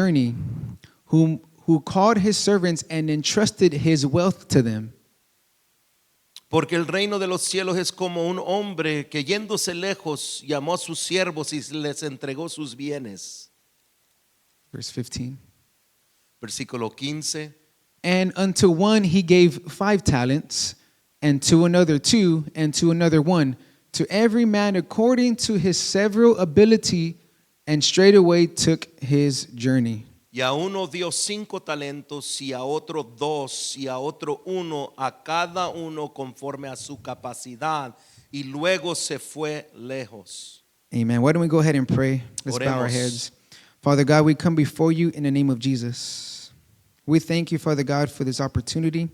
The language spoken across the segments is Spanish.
journey, who called his servants and entrusted his wealth to them. Porque el reino de los cielos es como un hombre que yéndose lejos llamó a sus siervos y les entregó sus bienes. Verse 15. Versículo 15. And unto one he gave 5 talents, and to another 2, and to another 1, to every man according to his several ability, and straightway took his journey. Y a uno dio 5 talentos, y a otro 2, y a otro 1, a cada uno conforme a su capacidad, y luego se fue lejos. Amen. Why don't we go ahead and pray? Let's bow our Oremos. heads. Father God, we come before you in the name of Jesus. We thank you, Father God, for this opportunity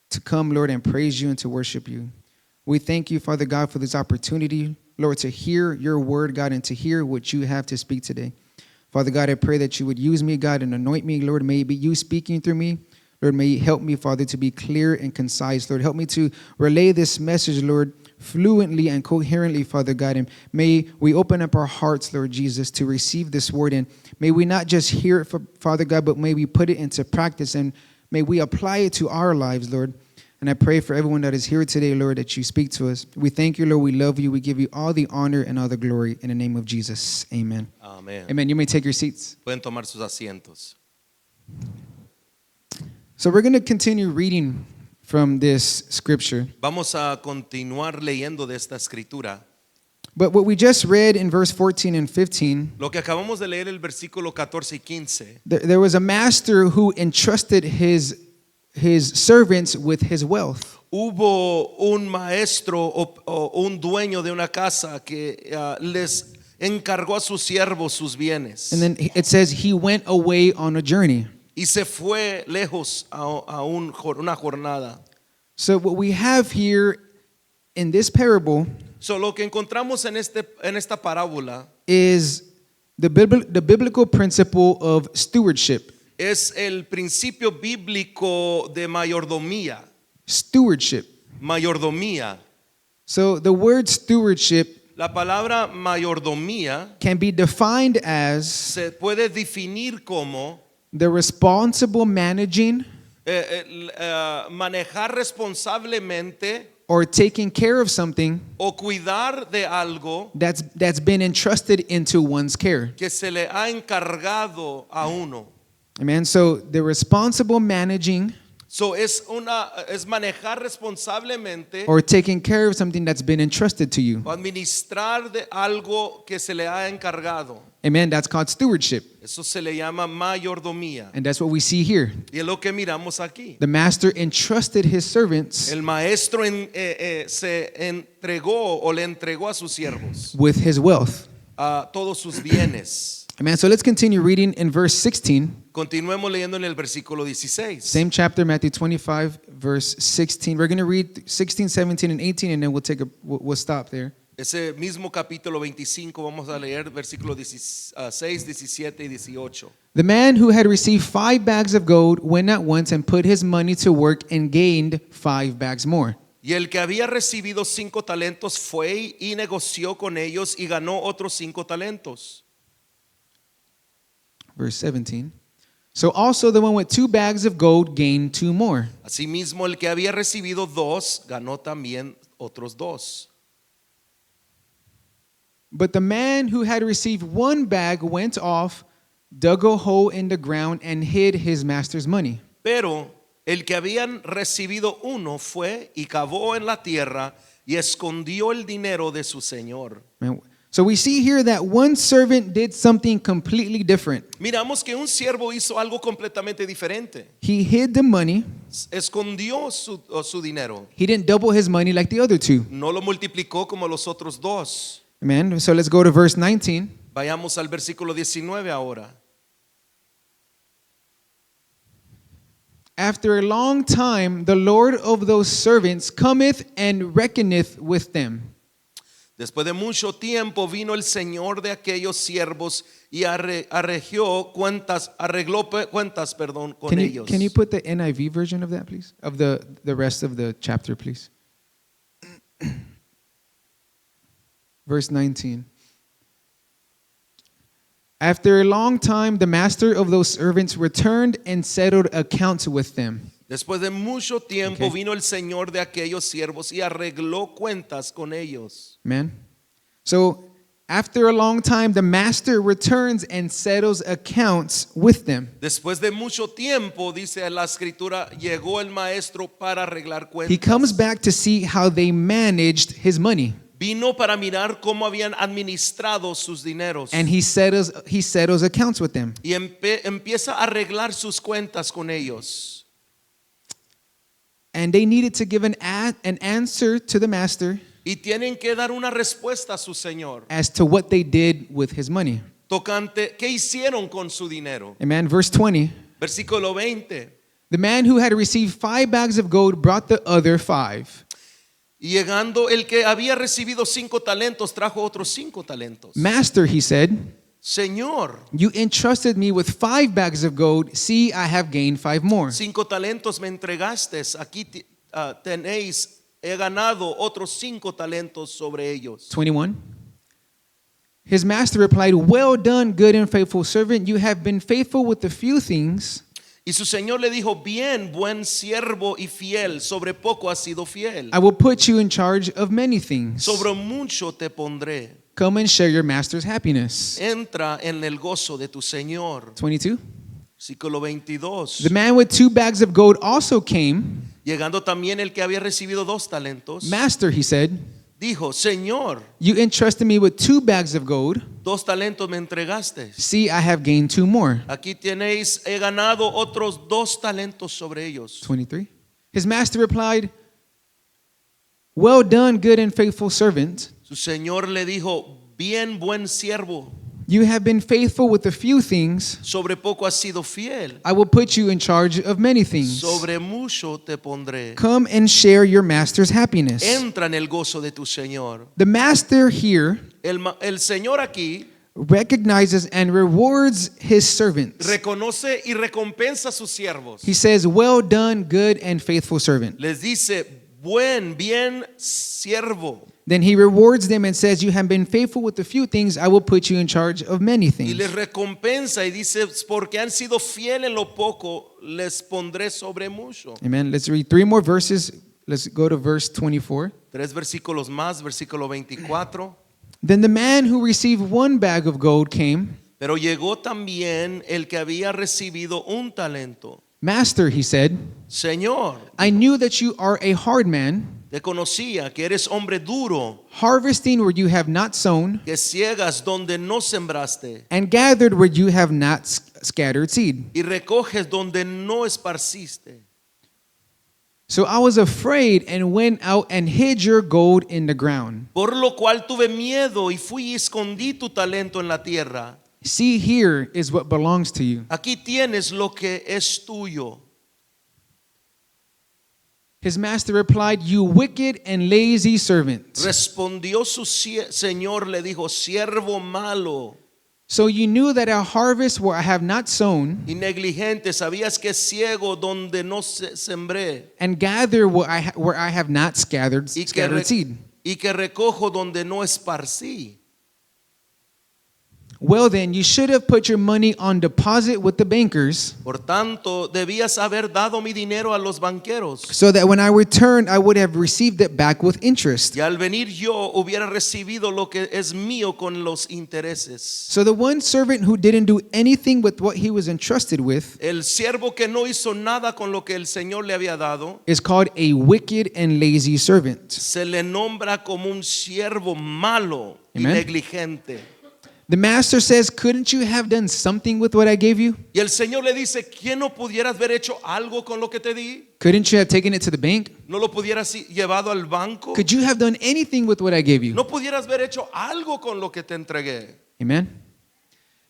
to come, Lord, and praise you and to worship you. We thank you, Father God, for this opportunity, Lord, to hear your word, God, and to hear what you have to speak today. Father God, I pray that you would use me, God, and anoint me. Lord, may it be you speaking through me. Lord, may you help me, Father, to be clear and concise. Lord, help me to relay this message, Lord, fluently and coherently, Father God. And may we open up our hearts, Lord Jesus, to receive this word. And may we not just hear it, Father God, but may we put it into practice. And may we apply it to our lives, Lord. And I pray for everyone that is here today, Lord, that you speak to us. We thank you, Lord. We love you. We give you all the honor and all the glory in the name of Jesus. Amen. Amén. Amen. You may take your seats. Pueden tomar sus asientos. So we're going to continue reading from this scripture. Vamos a continuar leyendo de esta escritura. But what we just read in verse 14 and 15, Lo que acabamos de leer el versículo 14 y 15. there was a master who entrusted his servants with his wealth. Hubo un maestro o un dueño de una casa que les encargó a sus siervos sus bienes. And then it says he went away on a journey. Y se fue lejos a una jornada. So what we have here in this parable So, lo que encontramos en esta parábola is the biblical principle of stewardship. es el principio bíblico de mayordomía. Stewardship. Mayordomía. So the word stewardship La palabra mayordomía can be defined as se puede definir como the responsible managing manejar responsablemente or taking care of something o cuidar de algo that's been entrusted into one's care. que se le ha encargado a uno. Amen. So the responsible managing So es manejar responsablemente or taking care of something that's been entrusted to you. o administrar de algo que se le ha encargado. Amen. That's called stewardship. Eso se le llama mayordomía. And that's what we see here. Y es lo que miramos aquí. The master entrusted his servants El maestro se entregó o le entregó a sus siervos with his wealth. a todos sus bienes. Amen. So let's continue reading in verse 16. Continuemos leyendo en el versículo 16. Same chapter, Matthew 25, verse 16. We're going to read 16, 17, and 18, and then we'll stop there. Ese mismo capítulo 25 vamos a leer versículos 16, 17 y 18. The man who had received 5 bags of gold went at once and put his money to work and gained 5 bags more. Y el que había recibido 5 talentos fue y negoció con ellos y ganó otros 5 talentos. Verse 17. So also the one with 2 bags of gold gained 2 more. Asimismo, el que había recibido 2 ganó también otros 2. But the man who had received 1 bag went off, dug a hole in the ground, and hid his master's money. Pero el que habían recibido 1 fue y cavó en la tierra y escondió el dinero de su señor. So we see here that one servant did something completely different. Miramos que un siervo hizo algo completamente diferente. He hid the money. Escondió su dinero. He didn't double his money like the other 2. No lo multiplicó como los otros 2. Amen. So let's go to verse 19. Vayamos al versículo 19 ahora. After a long time, the Lord of those servants cometh and reckoneth with them. Después de mucho tiempo vino el Señor de aquellos siervos y arregló cuentas con ellos. Can you put the NIV version of that, please? Of the rest of the chapter, please. Verse 19. After a long time, the master of those servants returned and settled accounts with them. Después de mucho tiempo Okay. vino el señor de aquellos siervos y arregló cuentas con ellos. Amen. So, after a long time, the master returns and settles accounts with them. Después de mucho tiempo, dice la escritura, llegó el maestro para arreglar He cuentas. comes back to see how they managed his money, Vino para mirar cómo habían administrado sus dineros. and he settles accounts with them. Y empieza a arreglar sus cuentas con ellos. And they needed to give an answer to the master Y tienen que dar una respuesta a su señor. as to what they did with his money. Tocante, ¿qué hicieron con su dinero? Amen. Verse 20. Versículo 20. The man who had received 5 bags of gold brought the other 5. Y llegando el que había recibido 5 talentos, trajo otros 5 talentos. Master, he said, Señor, you entrusted me with 5 bags of gold. See, I have gained 5 more. 5 talentos me entregaste. Aquí tenéis, he ganado otros 5 talentos sobre ellos. 21. His master replied, well done, good and faithful servant. You have been faithful with a few things. Y su señor le dijo, bien, buen siervo y fiel, sobre poco has sido fiel. I will put you in charge of many things. Sobre mucho te pondré. Come and share your master's happiness. Entra en el gozo de tu señor. 22. Versículo 22. The man with 2 bags of gold also came. Llegando también el que había recibido 2 talentos, Master, he said, dijo, Señor, you entrusted me with 2 bags of gold. 2 talentos me entregaste. See, I have gained 2 more. Aquí tenéis, he ganado otros 2 talentos sobre ellos. 23. His master replied, well done, good and faithful servant. Su señor le dijo, bien, buen siervo, You have been faithful with a few things. sobre poco has sido fiel, I will put you in charge of many things. sobre mucho te pondré. Come and share your master's happiness. Entra en el gozo de tu señor. The master here El señor aquí recognizes and rewards his servants. reconoce y recompensa a sus siervos. He says, well done, good and faithful servant. Les dice, bien siervo. Then he rewards them and says, you have been faithful with a few things, I will put you in charge of many Y things. les recompensa y dice, porque han sido fiel en lo poco, les pondré sobre mucho. Amen. Let's read 3 more verses. Let's go to verse 24. 3 versículos más, versículo 24. Then the man who received 1 bag of gold came. Pero llegó también el que había recibido un talento. Master, he said, Señor, I knew that you are a hard man, te conocía que eres hombre duro, harvesting where you have not sown, que ciegas donde no sembraste and gathered where you have not scattered seed. y recoges donde no esparciste. So I was afraid and went out and hid your gold in the ground. Por lo cual tuve miedo y fui y escondí tu talento en la tierra. See, here is what belongs to you. Aquí tienes lo que es tuyo. His master replied, you wicked and lazy servant. Respondió su señor, le dijo, siervo malo So you knew that I harvest where I have not sown, y negligente, sabías que es ciego donde no sembré and gather where I have not scattered seed. y que recojo donde no esparcí. Well then, you should have put your money on deposit with the bankers, Por tanto, debías haber dado mi dinero a los banqueros. so that when I returned, I would have received it back with interest. Y al venir yo hubiera recibido lo que es mío con los intereses. So the one servant who didn't do anything with what he was entrusted with El siervo que no hizo nada con lo que el Señor le había dado, is called a wicked and lazy servant. se le nombra como un siervo malo y Amen. negligente. The master says, couldn't you have done something with what I gave you? Y el Señor le dice, ¿quién no pudieras haber hecho algo con lo que te di? Couldn't you have taken it to the bank? ¿No lo pudieras llevado al banco? Could you have done anything with what I gave you? ¿No pudieras haber hecho algo con lo que te entregué? Amen.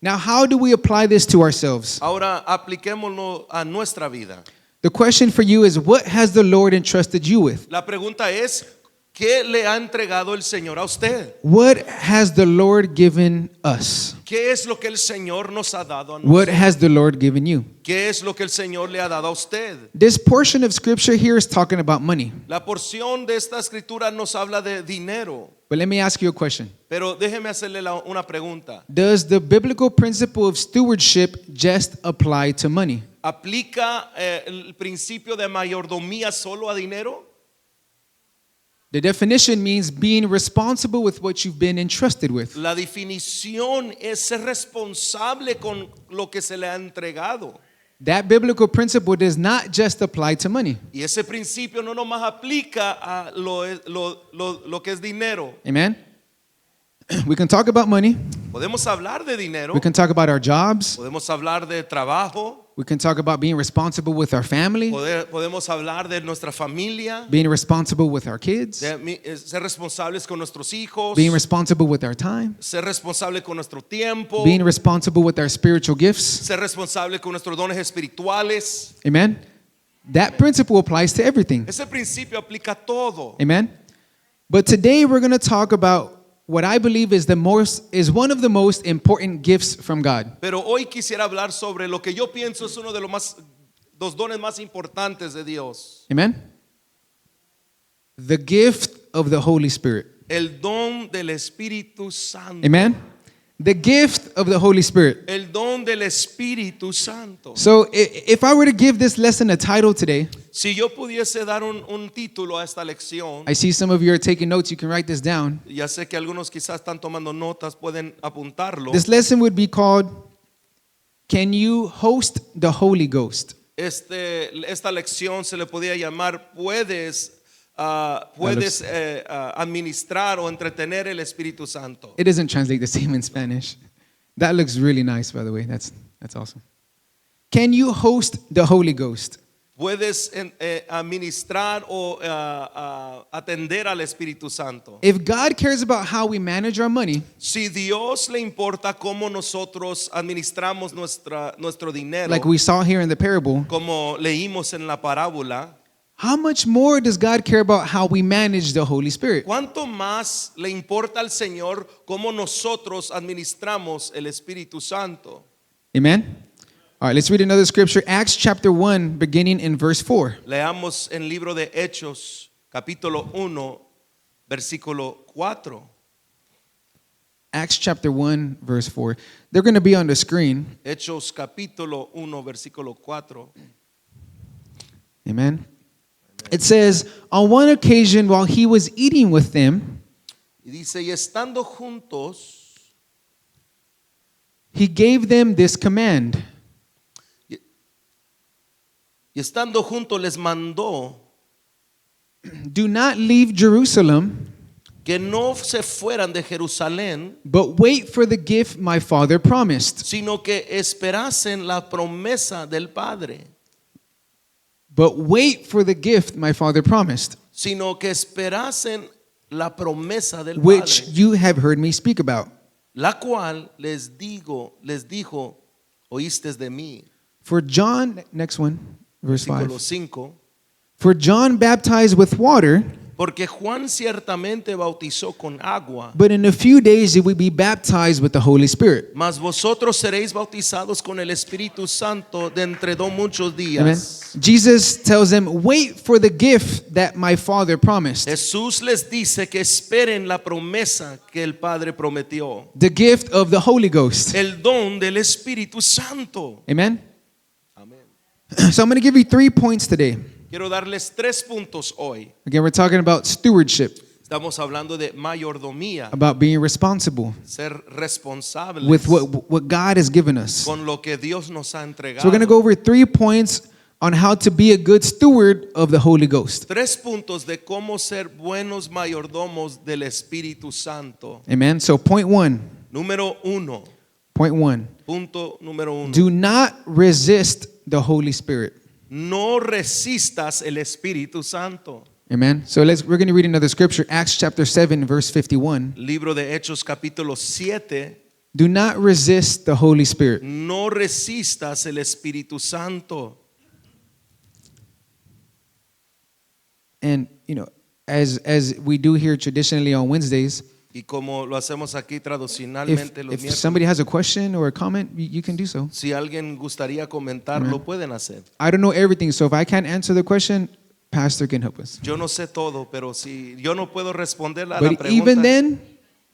Now, how do we apply this to ourselves? Ahora apliquémoslo a nuestra vida. The question for you is, what has the Lord entrusted you with? La pregunta es, ¿qué le ha entregado el Señor a usted? What has the Lord given us? ¿Qué es lo que el Señor nos ha dado a What nosotros? has the Lord given you? ¿Qué es lo que el Señor le ha dado a usted? This portion of scripture here is talking about money. La porción de esta escritura nos habla de dinero. But let me ask you a question. Pero déjeme hacerle una pregunta. Does the biblical principle of stewardship just apply to money? ¿Aplica el principio de mayordomía solo a dinero? The definition means being responsible with what you've been entrusted with. La definición es ser responsable con lo que se le ha entregado. That biblical principle does not just apply to money. Y ese principio no nomás aplica a lo que es dinero. Amen? We can talk about money. Podemos hablar de dinero, We can talk about our jobs. podemos hablar de trabajo, We can talk about being responsible with our family, podemos hablar de nuestra familia, being responsible with our kids, ser responsables con nuestros hijos, being responsible with our time, ser responsable con nuestro tiempo, being responsible with our spiritual gifts. ser responsable con nuestros dones espirituales. Amen? That principle applies to everything. Ese principio aplica a todo. Amen? But today we're going to talk about what I believe is one of the most important gifts from God. Pero hoy quisiera hablar sobre lo que yo pienso es uno de los dones más importantes de Dios. Amen? The gift of the Holy Spirit. El don del Espíritu Santo. Amen? The gift of the Holy Spirit. El don del Espíritu Santo. So if I were to give this lesson a title today, Si yo pudiese dar un título a esta lección, I see some of you are taking notes. You can write this down. ya sé que algunos quizás están tomando notas, pueden apuntarlo. This lesson would be called, Can You Host the Holy Ghost? Esta lección se le podía llamar, puedes administrar o entretener el Espíritu Santo. It doesn't translate the same in Spanish. That looks really nice, by the way. That's awesome. Can you host the Holy Ghost? Puedes administrar o atender al Espíritu Santo. If God cares about how we manage our money, Si Dios le importa cómo nosotros administramos nuestro dinero, like we saw here in the parable, como leímos en la parábola, how much more does God care about how we manage the Holy Spirit? ¿cuánto más le importa al Señor cómo nosotros administramos el Espíritu Santo? Amen? All right, let's read another scripture. Acts chapter 1, beginning in verse 4. Leamos en el libro de Hechos, capítulo 1, versículo 4. Acts chapter 1, verse 4. They're going to be on the screen. Hechos, capítulo 1, versículo 4. Amen. It says, on one occasion while he was eating with them, Y dice, y estando juntos, he gave them this command. y estando juntos les mandó Do not leave Jerusalem, que no se fueran de Jerusalén, but wait for the gift my father promised. sino que esperasen la promesa del Padre, But wait for the gift my father promised, sino que esperasen la promesa del which Padre, you have heard me speak about. la cual les dijo, oístes de mí. For John, next one, verse Versículo 5. 5. For John baptized with water, Porque Juan ciertamente bautizó con agua, but in a few days you will be baptized with the Holy Spirit. mas vosotros seréis bautizados con el Espíritu Santo dentro de muchos Amen. días. Jesus tells them, wait for the gift that my father promised. Jesús les dice que esperen la promesa que el Padre prometió, The gift of the Holy Ghost. el don del Espíritu Santo. Amen. Amén. So I'm going to give you 3 points today. Quiero darles 3 puntos hoy. Again, we're talking about stewardship, Estamos hablando de mayordomía, about being responsible ser responsables with what God has given us. con lo que Dios nos ha entregado. So we're going to go over 3 points on how to be a good steward of the Holy Ghost. 3 puntos de cómo ser buenos mayordomos del Espíritu Santo. Amen. So point 1. Número 1. Point 1. Punto número 1. Do not resist the Holy Spirit. No resistas el Espíritu Santo. Amen. So we're going to read another scripture, Acts chapter 7, verse 51. Libro de Hechos capítulo 7. Do not resist the Holy Spirit. No resistas el Espíritu Santo. And, you know, as we do here traditionally on Wednesdays, Y como lo hacemos aquí tradicionalmente los if miércoles, somebody has a question or a comment, you can do so. si alguien gustaría comentar, lo pueden hacer. I don't know everything, so if I can't answer the question, pastor can help us. Yo no sé todo, pero si yo no puedo responder a la But pregunta. even then,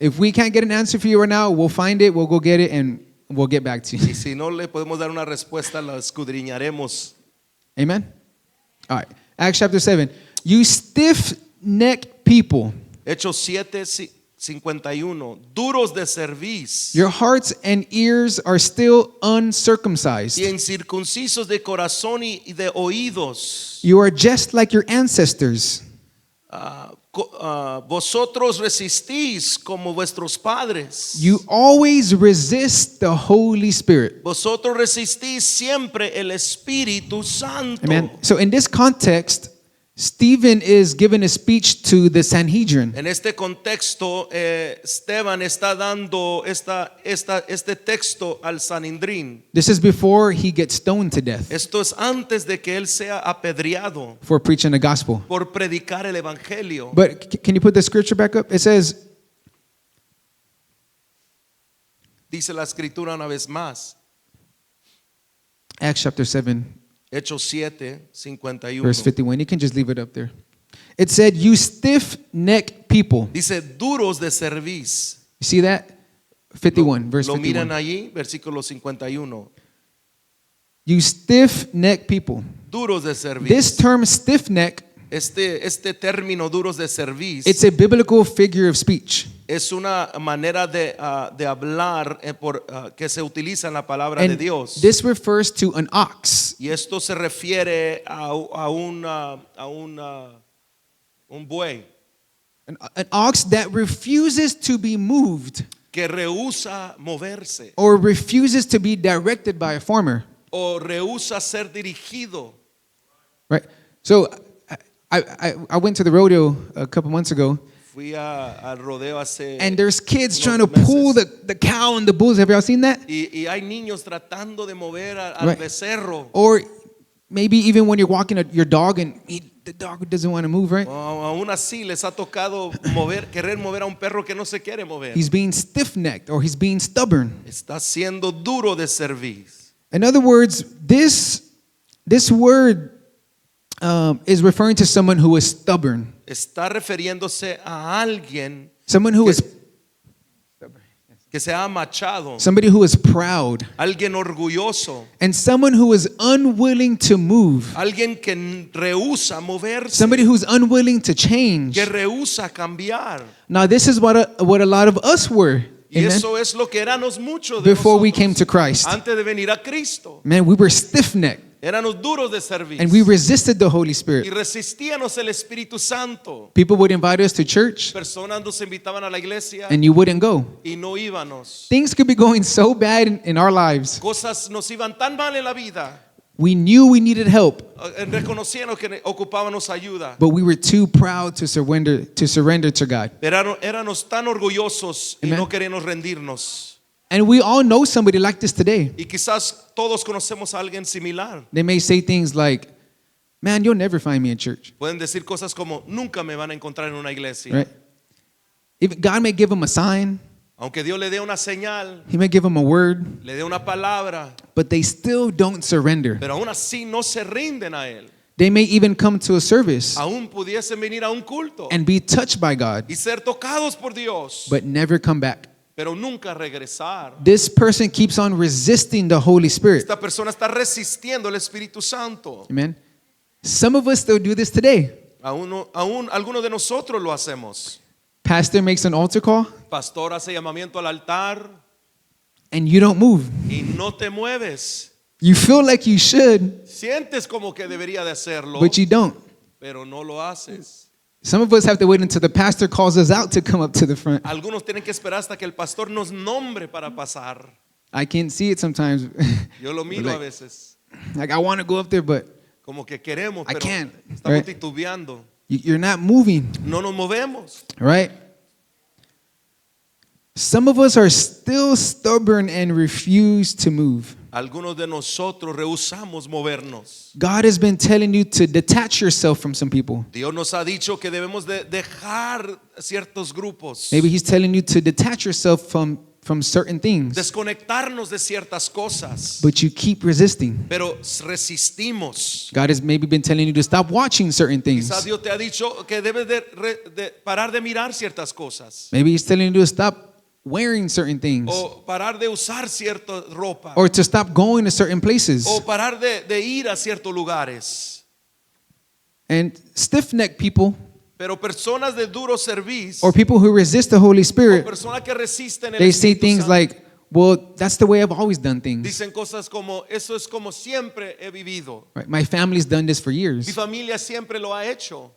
if we can't get an answer for you right now, we'll find it, we'll go get it, and we'll get back to you. Y si no le podemos dar una respuesta, la escudriñaremos. Amen? All right. Acts chapter 7. You stiff-necked people, Hechos 7:51. Duros de cerviz your hearts and ears are still y uncircumcised. incircuncisos de corazón y de oídos. You are just like your ancestors. Vosotros resistís como vuestros padres. You always resist the Holy Spirit. Vosotros resistís siempre el Espíritu Santo. Amen. So in this context, Stephen is giving a speech to the Sanhedrin. En este contexto, Esteban está dando este texto al Sanhedrin. This is before he gets stoned to death Esto es antes de que él sea apedreado for preaching the gospel. por predicar el Evangelio. But can you put the scripture back up? It says, Dice la Escritura una vez más, Acts chapter 7, Hechos 7:51. verse 51. You can just leave it up there. It said, you stiff-necked people. Dice, duros de cerviz. You see that? 51, verse Lo miran 51. allí, versículo 51. You stiff-necked people. Duros de cerviz. This term stiff-neck, Este término duros de cerviz it's a biblical figure of speech. es una manera de hablar que se utiliza en la palabra de And Dios. this refers to an ox. Y esto se refiere a un buey An ox that refuses to be moved que rehúsa moverse or refuses to be directed by a farmer. o rehúsa ser dirigido. Right? So I went to the rodeo a couple months ago, Fui al rodeo hace and there's kids unos trying to pull the cow and the bulls. Have y'all seen that? y hay niños tratando de mover al Right. becerro. Or maybe even when you're walking your dog and the dog doesn't want to move, right? Aún así les ha tocado querer mover a un perro que no se quiere mover. He's being stiff-necked or he's being stubborn. Está siendo duro de servir. In other words, this word is referring to someone who is stubborn, Está refiriéndose a alguien someone who is que se ha machado, somebody who is proud, alguien orgulloso, and someone who is unwilling to move, alguien que rehúsa moverse, somebody who's unwilling to change. que rehúsa cambiar. Now, this is what a lot of us were. Y Amen? eso es lo que éramos muchos de Before we nosotros came to Christ. antes de venir a Cristo. Man, we were stiff-necked Éramos duros de servir and we resisted the Holy y Spirit. resistíamos el Espíritu Santo. People would invite us to church Personas nos invitaban a la iglesia and you wouldn't go. y no íbamos. Things could be going so bad in our lives. Cosas nos iban tan mal en la vida. We knew we needed help, Reconocíamos que ocupábamos ayuda. but we were too proud to surrender to God. Pero éramos tan orgullosos y Amen. no queríamos rendirnos. And we all know somebody like this today. Y quizás todos conocemos a alguien similar. They may say things like, man, you'll never find me in church, Pueden decir cosas como, nunca me van a encontrar en una iglesia. right? If God may give them a sign, Aunque Dios le dé una señal, He may give them a word, le dé una palabra, but they still don't surrender. pero aún así no se rinden a Él. They may even come to a service Aún pudiesen venir a un culto and be touched by God, y ser tocados por Dios, but never come back. pero nunca regresar. This person keeps on resisting the Holy Spirit. Esta persona está resistiendo el Espíritu Santo. Amen. Some of us still do this today. Aún algunos de nosotros lo hacemos. Pastor makes an altar call Pastor hace llamamiento al altar and you don't move. y no te mueves. You feel like you should, Sientes como que debería de hacerlo, but you don't. pero no lo haces. Some of us have to wait until the pastor calls us out to come up to the front. Algunos tienen que esperar hasta que el pastor nos nombre para pasar. I can't see it sometimes. Yo lo miro a veces, Like I want to go up there, but como que queremos, I pero can't, estamos right? titubeando. you're not moving, No nos movemos. right? Some of us are still stubborn and refuse to move. Algunos de nosotros rehusamos movernos. God has been telling you to detach yourself from some people. Dios nos ha dicho que debemos de dejar ciertos grupos. Maybe He's telling you to detach yourself from from certain things, desconectarnos de ciertas cosas, but you keep resisting. pero resistimos. God has maybe been telling you to stop watching certain things. Quizás Dios te ha dicho que debes de parar de mirar ciertas cosas Maybe He's telling you to stop wearing certain things, o parar de usar cierta ropa or to stop going to certain places. o parar de ir a ciertos lugares. And stiff-necked people, Pero personas de duro servicio or people who resist the Holy o Spirit, personas que resisten el they say Espíritu things Santo, like, well, that's the way I've always done things. dicen cosas como eso es como siempre he vivido. Right? My family's done this for Mi years. familia siempre lo ha hecho.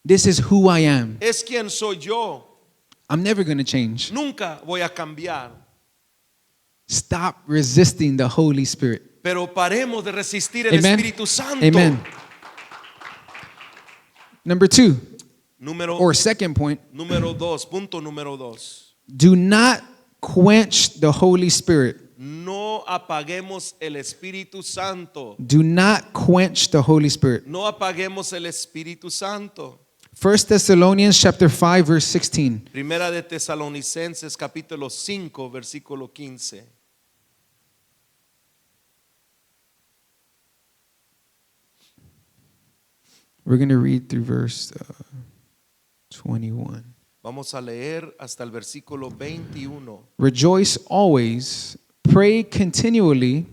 This is who I am. Es quien soy yo. I'm never going to change. Nunca voy a cambiar. Stop resisting the Holy Spirit. Pero paremos de resistir el Amen. Espíritu Santo. Amen. Number 2, Número or second point, Número 2, punto número 2. do not quench the Holy Spirit. No apaguemos el Espíritu Santo. Do not quench the Holy Spirit. No apaguemos el Espíritu Santo. 1 Thessalonians chapter 5 verse 16. Primera de Tesalonicenses capítulo 5 versículo 15. We're going to read through verse 21. Vamos a leer hasta el versículo 21. Rejoice always, pray continually,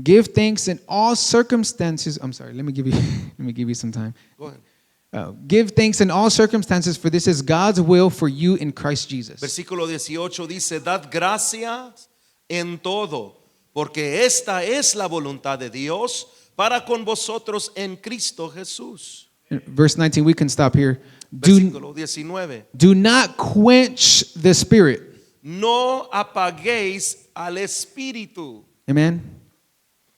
give thanks in all circumstances. I'm sorry, let me give you some time. Go ahead. Give thanks in all circumstances, for this is God's will for you in Christ Jesus. Versículo 18 dice, dad gracias en todo, porque esta es la voluntad de Dios para con vosotros en Cristo Jesús. Verse 19, we can stop here. Do Versículo 19. not quench the Spirit. No apaguéis al Espíritu. Amen.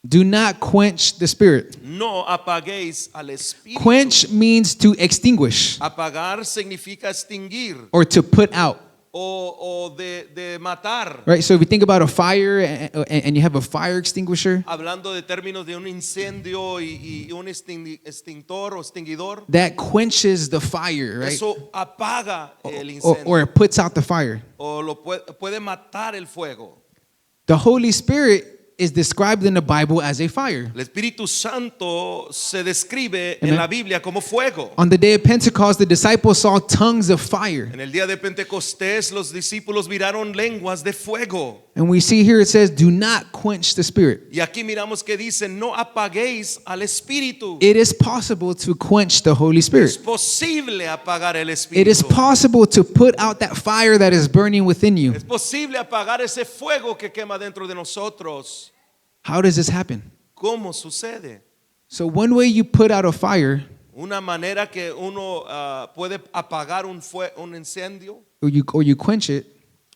Do not quench the Spirit. No apaguéis al Espíritu. Quench means to extinguish Apagar significa extinguir or to put out. o de matar. Right? So if you think about a fire and you have a fire extinguisher, Hablando de términos de un incendio y un extintor o extinguidor, that quenches the fire, right? eso apaga el Or incendio it puts out the fire. o lo puede matar el fuego. The Holy Spirit is described in the Bible as a fire. El Espíritu Santo se describe Amen. en la Biblia como fuego. On the day of Pentecost, the disciples saw tongues of fire. En el día de Pentecostés los discípulos miraron lenguas de fuego. And we see here it says, do not quench the Spirit. Y aquí miramos que dice, no apaguéis al Espíritu. It is possible to quench the Holy Es Spirit. posible apagar el It is Espíritu. possible to put out that fire that is burning within you. Es posible apagar ese fuego que quema dentro de nosotros. How does this happen? ¿Cómo sucede? So one way you put out a fire, Una manera que uno puede apagar un incendio or you quench it,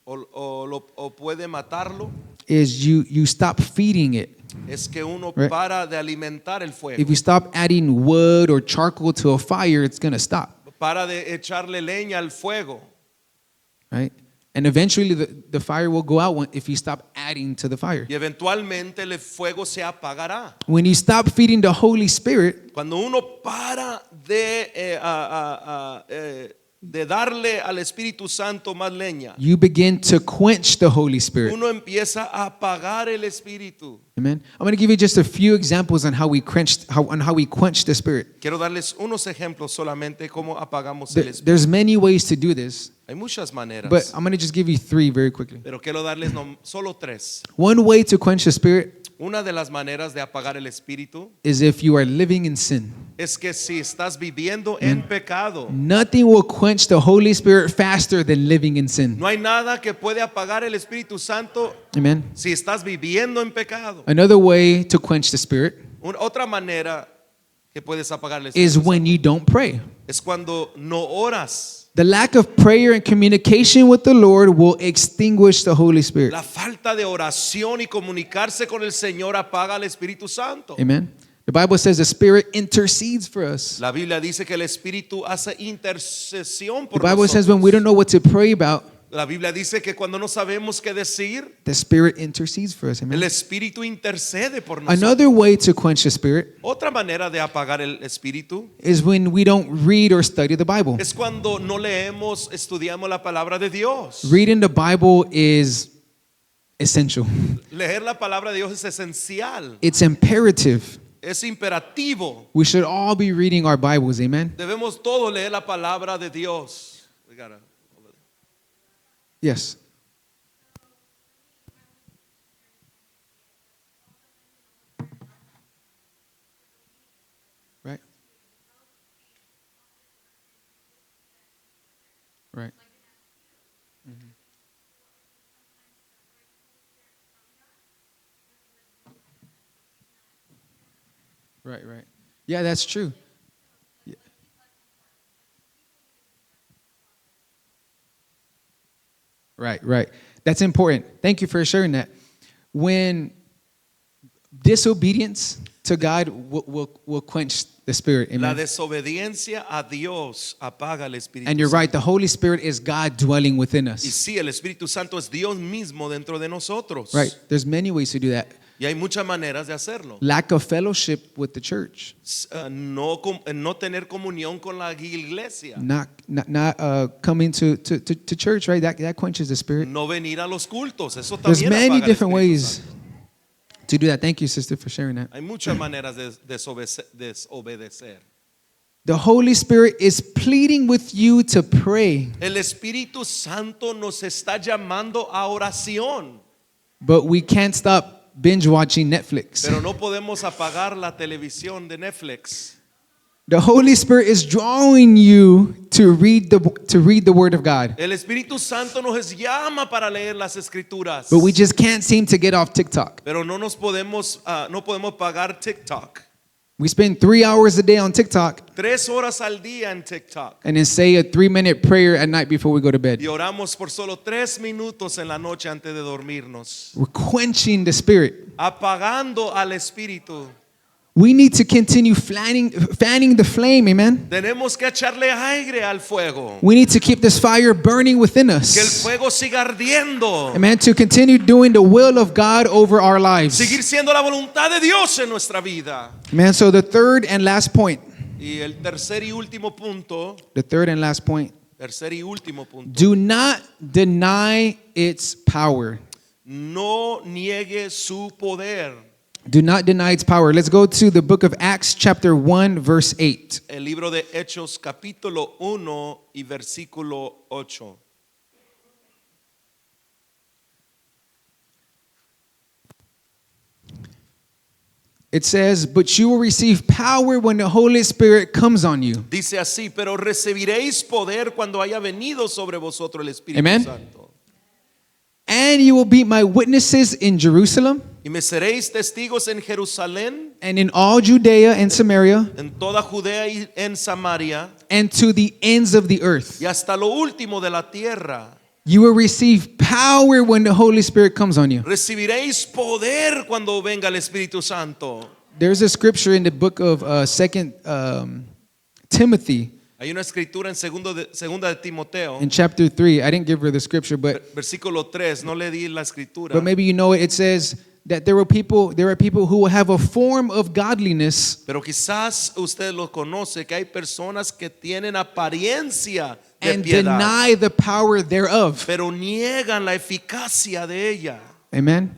o puede matarlo is you stop feeding it. es que uno Right. para de alimentar el fuego. If you stop adding wood or charcoal to a fire, it's going to stop, Para de echarle leña al fuego. right? And eventually the fire will go out if you stop adding to the fire. Y eventualmente el fuego se apagará. When you stop feeding the Holy Spirit, Cuando uno para de darle al Espíritu Santo más leña, you begin to quench the Holy Spirit. uno empieza a apagar el Espíritu. Amen. I'm going to give you just a few examples on how we quench the Spirit. Quiero darles unos ejemplos solamente cómo apagamos el Espíritu. There's many ways to do this, Hay muchas maneras, but I'm going to just give you 3 very quickly. pero quiero darles solo 3. One way to quench the Spirit Una de las maneras de apagar el Espíritu is if you are living in sin. es que si estás viviendo en pecado, Nothing will quench the Holy Spirit faster than living in sin. no hay nada que puede apagar el Espíritu Santo Amen. si estás viviendo en pecado. Another way to quench the Spirit Otra manera que puedes apagar el is Espíritu when you don't pray. Santo es cuando no oras. The lack of prayer and communication with the Lord will extinguish the Holy Spirit. La falta de oración y comunicarse con el Señor apaga al Espíritu Santo. Amen. The Bible says the Spirit intercedes for us. La Biblia dice que el Espíritu hace intercesión The por Bible nosotros. says when we don't know what to pray about, La Biblia dice que cuando no sabemos qué decir, the Spirit intercedes for us. el Amen. Espíritu intercede por nosotros. Another way to quench the Spirit Otra manera de apagar el Espíritu is when we don't read or study the Bible. es cuando no leemos, estudiamos la palabra de Dios. Reading the Bible is essential. Leer la palabra de Dios es esencial, It's imperative. es imperativo. We should all be reading our Bibles, amen? Debemos todos leer la palabra de Dios. We gotta- Yes. Right? Right. Mhm. Right, right. Yeah, that's true. Yeah. Right, right. That's important. Thank you for sharing that. When disobedience to God will quench the Spirit. La Amen. desobediencia a Dios apaga el Espíritu And you're Santo. right, the Holy Spirit is God dwelling within Y us. sí, el Espíritu Santo es Dios mismo dentro de nosotros. Right. There's many ways to do that. Y hay muchas maneras de hacerlo. Lack of fellowship with the church. No tener comunión con la iglesia. Not coming to church, right? That quenches the Spirit. No venir a los cultos. Eso There's también many apaga el different Espíritu ways Santo. to do that. Thank you, sister, for sharing that. Hay muchas maneras de desobedecer. The Holy Spirit is pleading with you to pray, El Espíritu Santo nos está llamando a oración, but we can't stop binge watching Netflix. pero no podemos apagar la televisión de Netflix. The Holy Spirit is drawing you to read the Word of God, El Espíritu Santo nos llama para leer las Escrituras, but we just can't seem to get off TikTok. pero no podemos pagar TikTok. We spend 3 hours a day on TikTok 3 horas al día en TikTok. and then say a 3-minute prayer at night before we go to bed. Y oramos por solo 3 minutos en la noche antes de dormirnos, We're quenching the Spirit. apagando al Espíritu. We need to continue fanning the flame, amen? Tenemos que echarle aire al fuego, We need to keep this fire burning within que el us. fuego siga ardiendo, Amen. To continue doing the will of God over our lives. seguir siendo la voluntad de Dios en nuestra vida. Amen. So the third and last point. Y el tercer y último punto, Do not deny its power. no niegue su poder. Do not deny its power. Let's go to the book of Acts chapter 1 verse 8. El libro de Hechos capítulo 1 y versículo 8. It says, "But you will receive power when the Holy Spirit comes on you." Dice así, pero recibiréis poder cuando haya venido sobre vosotros el Espíritu Amen. Santo. And you will be my witnesses in Jerusalem Y me seréis testigos en Jerusalén, and in all Judea and Samaria en toda Judea y en Samaria, and to the ends of the earth. y hasta lo último de la tierra. You will receive power when the Holy Spirit comes on you. Recibiréis poder cuando venga el Espíritu Santo. There's a scripture in the book of 2 Timothy Hay una escritura en segunda de Timoteo, in chapter 3. I didn't give her the scripture, but versículo 3, no le di la escritura. maybe you know it. It says that there are people who will have a form of godliness, Pero quizás usted lo conoce, que hay personas que tienen apariencia de and piedad, deny the power thereof. pero niegan la eficacia de ella. Amen.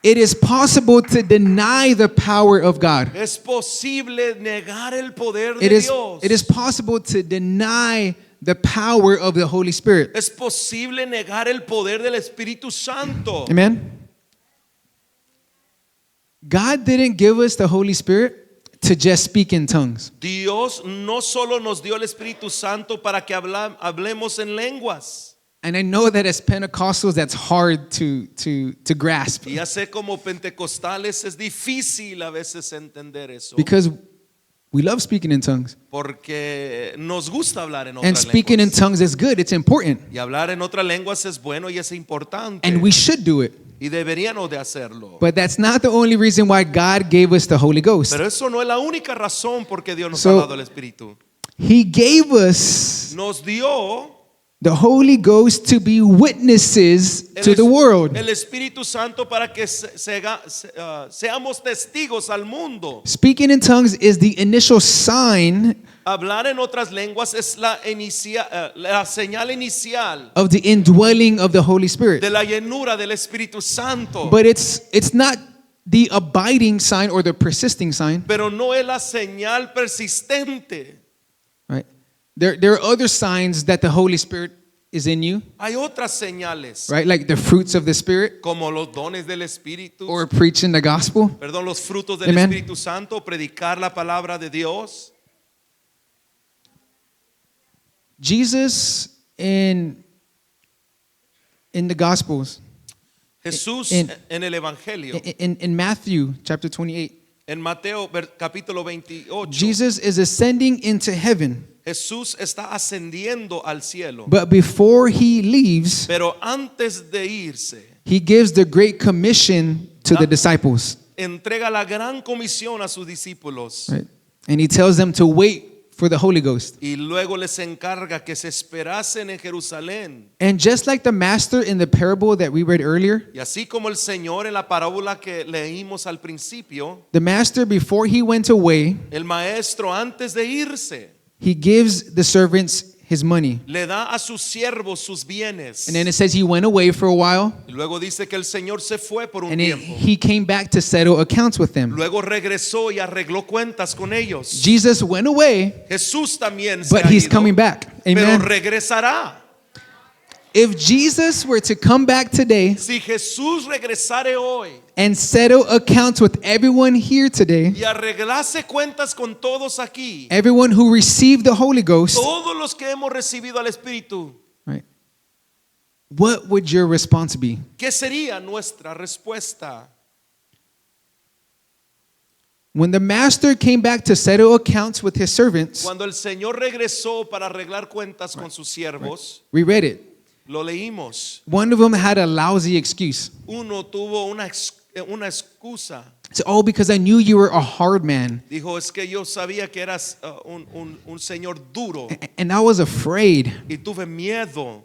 It is possible to deny the power of God. Es posible negar el poder de It is Dios. possible to deny the power of the Holy Spirit. Es posible negar el poder del Espíritu Santo. Amen. God didn't give us the Holy Spirit to just speak in tongues. Dios no solo nos dio el Espíritu Santo para que hablemos en lenguas. And I know that as Pentecostals, that's hard to grasp Y ya sé como pentecostales es difícil a veces entender eso. because we love speaking in tongues. Porque nos gusta hablar en And otras speaking in lenguas. tongues is good, it's important. Y hablar en otras lenguas es bueno y es importante. And we should do it. Y deberíamos de hacerlo. But that's not the only reason why God gave us the Holy Ghost. Pero eso no es la única razón por que Dios nos So- ha dado el Espíritu. He gave us Nos dio the Holy Ghost to be witnesses to the world. El Espíritu Santo para que seamos testigos al mundo. Speaking in tongues is the initial sign Hablar en otras lenguas es la señal inicial of the indwelling of the Holy Spirit. de la llenura del Espíritu Santo. But it's not the abiding sign or the persisting sign, Pero no es la señal persistente. right? There are other signs that the Holy Spirit is in you, Hay otras señales, right? Like the fruits of the Spirit como los dones del Espíritu, or preaching the gospel. perdón, los frutos del Amen. Espíritu Santo, predicar la palabra de Dios. Jesus in the Gospels, Jesús En- en el Evangelio, in Matthew chapter 28, en Mateo capítulo 28, Jesus is ascending into heaven. Jesús está ascendiendo al cielo. But before he leaves, Pero antes de irse, he gives the great commission to the disciples, entrega la gran comisión a sus discípulos right? And he tells them to wait for the Holy Ghost. y luego les encarga que se esperasen en Jerusalén. And just like the master in the parable that we read earlier, Y así como el Señor en la parábola que leímos al principio, the master, before he went away, el maestro antes de irse he gives the servants his money. le da a sus siervos sus bienes. And then it says he went away for a while, Y luego dice que el Señor se fue por un and then tiempo. he came back to settle accounts with them. Luego regresó y arregló cuentas con ellos. Jesus went away, Jesús también se but ha he's ido, coming back. pero Amen. regresará. If Jesus were to come back today Si Jesús regresare hoy and settle accounts with everyone here today, y arreglase cuentas con todos aquí, everyone who received the Holy Ghost, todos los que hemos recibido al Espíritu, right? What would your response be? ¿qué sería nuestra respuesta? When the master came back to settle accounts with his servants, Cuando el Señor regresó para arreglar cuentas con sus siervos, we read it. lo leímos. One of them had a lousy excuse. Uno tuvo una excusa. So, oh, because I knew you were a hard man, Dijo, es que yo sabía que eras un señor duro and I was afraid. y tuve miedo.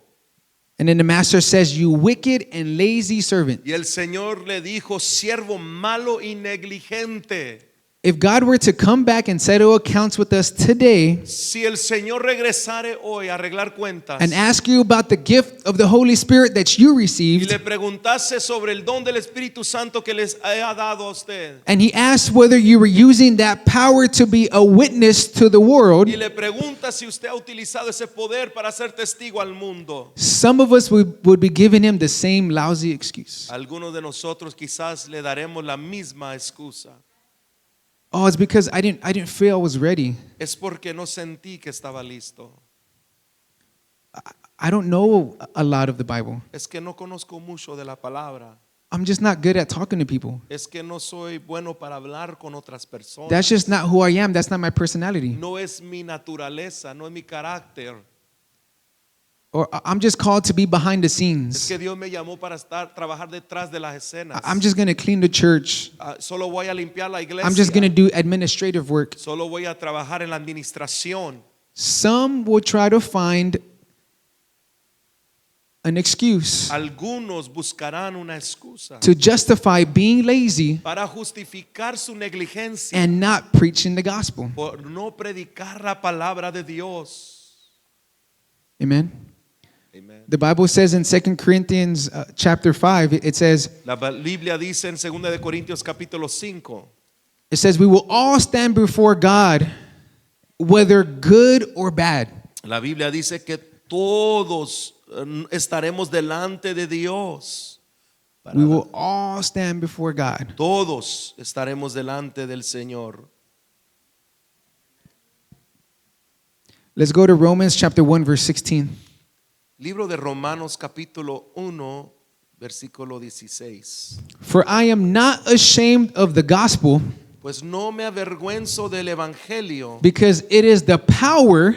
And then the master says, you wicked and lazy servant. Y el Señor le dijo, siervo malo y negligente. If God were to come back and settle accounts with us today Si el Señor regresare hoy a arreglar cuentas and ask you about the gift of the Holy Spirit that you y received, le preguntase sobre el don del Espíritu Santo que les ha dado a usted and he asked whether you were using that power to be a witness to the world, y le pregunta si usted ha utilizado ese poder para ser testigo al mundo, some of us would be giving him the same lousy excuse. algunos de nosotros quizás le daremos la misma excusa. Oh, it's because I didn't feel I was ready. Es porque no sentí que estaba listo. I don't know a lot of the Bible. Es que no conozco mucho de la palabra. I'm just not good at talking to people. Es que no soy bueno para hablar con otras personas. That's just not who I am. That's not my personality. No es mi naturaleza, no es mi carácter. Or I'm just called to be behind the Es scenes. que Dios me llamó para trabajar detrás de las escenas. I'm just going to clean the church. Solo voy a limpiar la iglesia. I'm just going to do administrative work. Solo voy a trabajar en la administración. Some will try to find an excuse Algunos buscarán una excusa to justify being lazy para justificar su negligencia and not preaching the gospel. por no predicar la palabra de Dios. Amen. Amen. The Bible says in 2 Corinthians chapter 5, it says, La Biblia dice en 2 de Corintios capítulo 5, it says, we will all stand before God, whether good or bad. la Biblia dice que todos estaremos delante de Dios. We will all stand before God. Todos estaremos delante del Señor. Let's go to Romans chapter 1, verse 16. Libro de Romanos capítulo 1, versículo 16. For I am not ashamed of the gospel, Pues no me avergüenzo del evangelio, because it is the power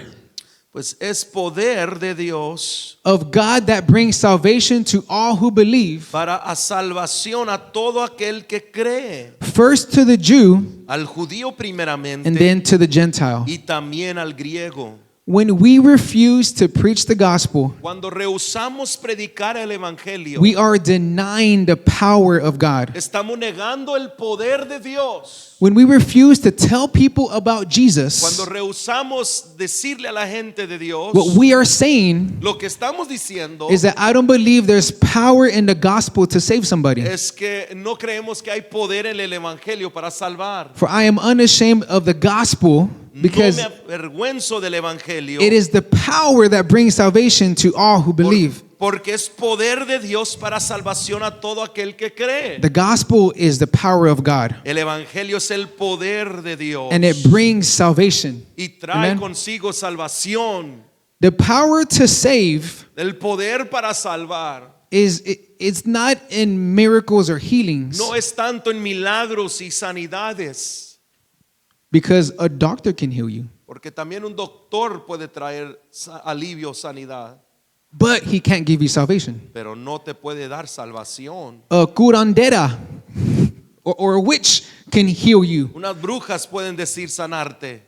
pues es poder de Dios of God that brings salvation to all who believe, para a salvación a todo aquel que cree, first to the Jew al judío primeramente and then to the Gentile. y también al griego. When we refuse to preach the gospel, cuando rehusamos predicar el evangelio, we are denying the power of God. estamos negando el poder de Dios. When we refuse to tell people about Jesus, Cuando rehusamos decirle a la gente de Dios, what we are saying lo que estamos diciendo is that I don't believe there's power in the gospel to save somebody. es que no creemos que hay poder en el evangelio para salvar. For I am unashamed of the gospel because no me avergüenzo del evangelio, it is the power that brings salvation to all who believe. porque es poder de Dios para salvación a todo aquel que cree. The gospel is the power of God, El evangelio es el poder de Dios and it brings salvation. y trae Amen. consigo salvación. The power to save El poder para salvar it's not in miracles or healings, no es tanto en milagros y sanidades, because a doctor can heal you, porque también un doctor puede traer alivio, sanidad, but he can't give you salvation. pero no te puede dar salvación. A curandera or a witch can heal you, Unas brujas pueden decir sanarte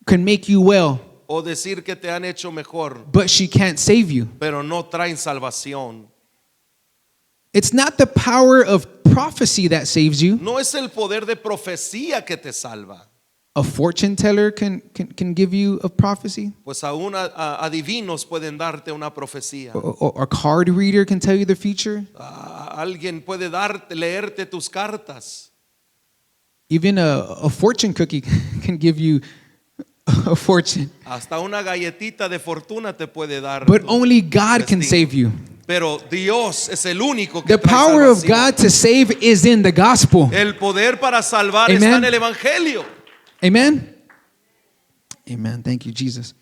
can make you well, o decir que te han hecho mejor, but she can't save you. pero no traen salvación. It's not the power of prophecy that saves you. No es el poder de profecía que te salva. A fortune teller can give you a prophecy. Pues aún adivinos pueden darte una profecía. Or a card reader can tell you the future. Alguien puede leerte tus cartas. Even a fortune cookie can give you a fortune. Hasta una galletita de fortuna te puede dar. But only God can destino. save you. Pero Dios es el único que The trae power of salvación. God to save is in the gospel. El poder para salvar Amen. está en el evangelio. Amen? Amen. Thank you, Jesus.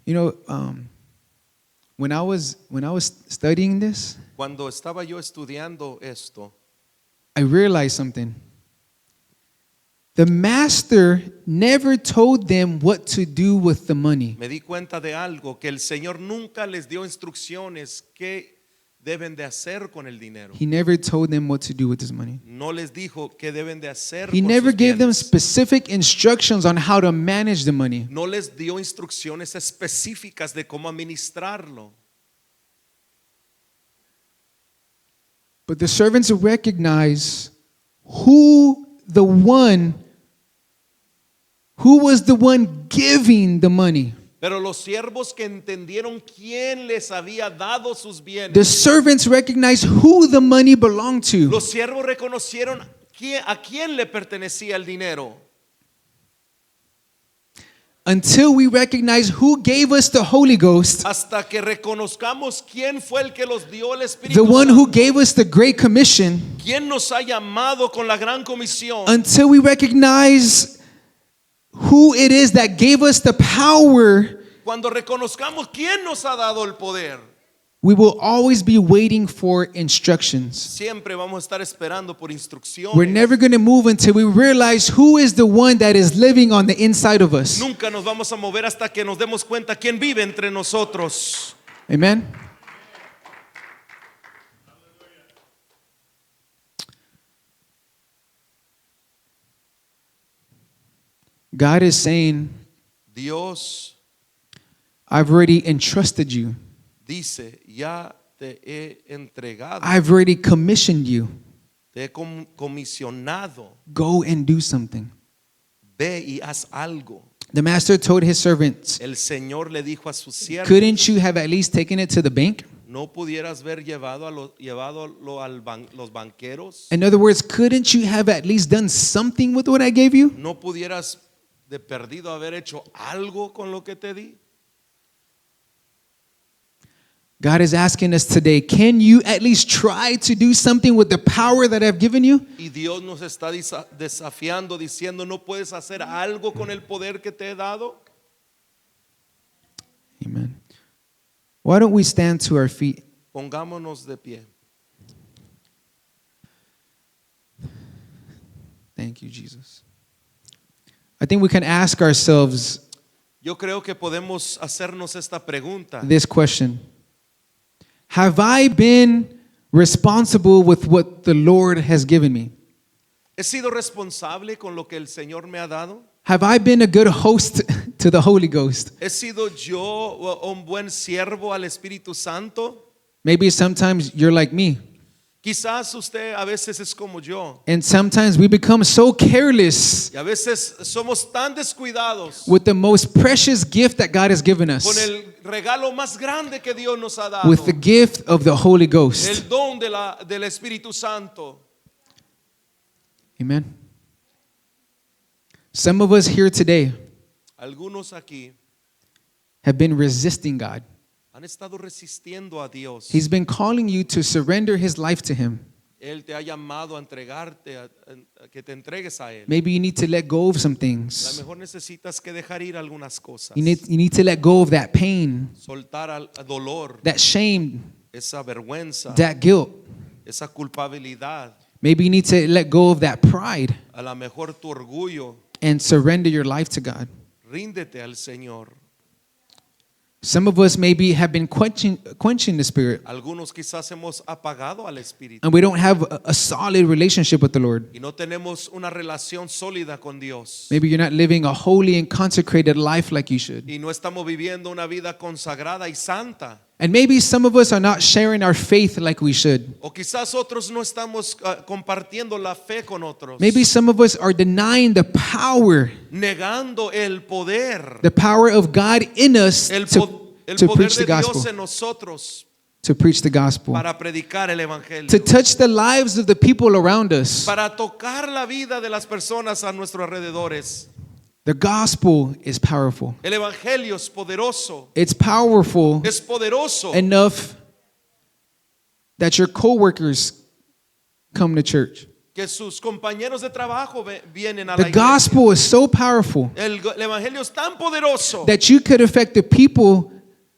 You know, when I was studying this, Cuando estaba yo estudiando esto, I realized something. The master never told them what to do with the money. me di cuenta de algo, que el Señor nunca les dio instrucciones qué deben de hacer con el dinero. He never told them what to do with this money. No les dijo qué deben de hacer He con never sus gave them bienes. specific instructions on how to manage the money. No les dio instrucciones específicas de cómo administrarlo. But the servants recognize who was the one giving the money. Pero los siervos que entendieron quién les había dado sus bienes, The servants recognize who the money belonged to. los siervos reconocieron a quién le pertenecía el dinero. Until we recognize who gave us the Holy Ghost, Hasta que reconozcamos quién fue el que los dio el Espíritu the one Santo, who gave us the Great Commission, quién nos ha llamado con la gran comisión. until we recognize who it is that gave us the power, Cuando reconozcamos quién nos ha dado el poder, we will always be waiting for instructions. siempre vamos a estar esperando por instrucciones. We're never going to move until we realize who is the one that is living on the inside of us. Nunca nos vamos a mover hasta que nos demos cuenta quién vive entre nosotros. Amen. God is saying, Dios I've already entrusted you. dice, ya te he entregado, I've already commissioned you. te he comisionado, Go and do something. ve y haz algo. The master told his servants, El Señor le dijo a sus siervos, couldn't you have at least taken it to the bank? ¿no pudieras haber llevado los banqueros? In other words, couldn't you have at least done something with what I gave you? ¿No pudieras de perdido haber hecho algo con lo que te di? God is asking us today, can you at least try to do something with the power that I've given you? Y Dios nos está desafiando diciendo, ¿no puedes hacer algo con el poder que te he dado? Amen. Why don't we stand to our feet? Pongámonos de pie. Thank you, Jesus. I think we can ask ourselves Yo creo que podemos hacernos esta pregunta. this question. Have I been responsible with what the Lord has given me? ¿He sido responsable con lo que el Señor me ha dado? Have I been a good host to the Holy Ghost? ¿He sido yo un buen siervo al Espíritu Santo? Maybe sometimes you're like me. Quizás usted a veces es como yo. And sometimes we become so careless Y a veces somos tan descuidados with the most precious gift that God has given con us, el regalo más grande que Dios nos ha dado. with the gift of the Holy Ghost. El don del Espíritu Santo. Amen. Some of us here today Algunos aquí have been resisting God. han estado resistiendo a Dios. He's been calling you to surrender his life to him. Él te ha llamado a entregarte, a que te entregues a Él. Maybe you need to let go of some A lo things. mejor necesitas que dejar ir algunas cosas. You need to let go of that pain, Soltar al dolor, that shame, esa vergüenza, that guilt. esa culpabilidad. Maybe you need to let go of that pride A lo mejor tu orgullo. and surrender your life to God. Ríndete al Señor. Some of us maybe have been quenching the Spirit, Algunos quizás hemos apagado al Espíritu and we don't have a solid relationship with the Lord. y no tenemos una relación sólida con Dios. Maybe you're not living a holy and consecrated life like you should. Y no estamos viviendo una vida consagrada y santa. And maybe some of us are not sharing our faith like we should. O quizás otros no estamos compartiendo la fe con otros. Maybe some of us are denying the power Negando el poder. of God in us El to poder preach de the Dios gospel. en nosotros To preach the gospel. para predicar el Evangelio. To touch the lives of the people around us. Para tocar la vida de las personas a nuestros alrededores. The gospel is powerful. El Evangelio es poderoso. It's powerful Es poderoso. enough that your coworkers come to church. Que sus compañeros de trabajo vienen a la The iglesia. gospel is so powerful El Evangelio es tan poderoso that you could affect the people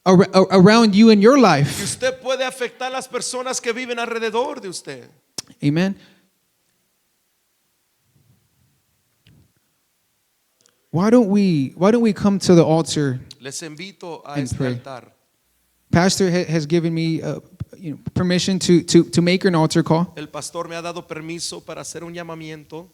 around you in your que life. usted puede afectar a las personas que viven alrededor de usted. Amen. Why don't we come to the altar? Les invito a And este pray. altar. Pastor has given me permission to make an altar call. El pastor me ha dado permiso para hacer un llamamiento.